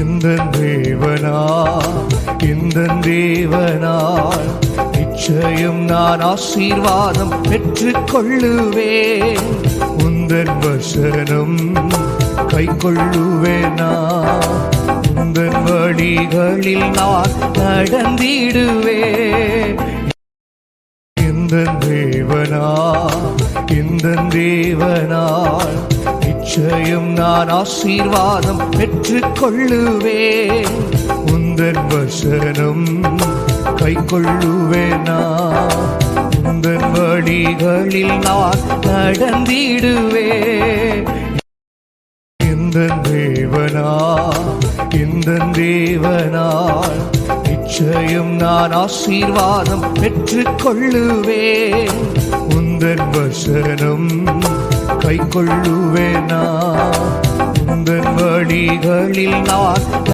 இந்த தேவனால் நிச்சயம் நான் ஆசீர்வாதம் பெற்றுக் கொள்ளுவேன். உந்தன் வசனம் கை கொள்ளுவேனா, உந்தன் வழிகளில் நான் நடந்திடுவேன். இந்த தேவனால் நிச்சயம் நான் ஆசீர்வாதம் பெற்றுக் கொள்ளுவேன். உந்தன் வசனம் கை கொள்ளுவேனா, உந்தன் வழிகளில் நான் நடந்திடுவேன். இந்த தேவனால் நிச்சயம் நான் ஆசீர்வாதம் பெற்றுக் கொள்ளுவேன். உந்தன் வசனம் கை கொள்ளுவேனா, உந்தன் வழிகளில் நான்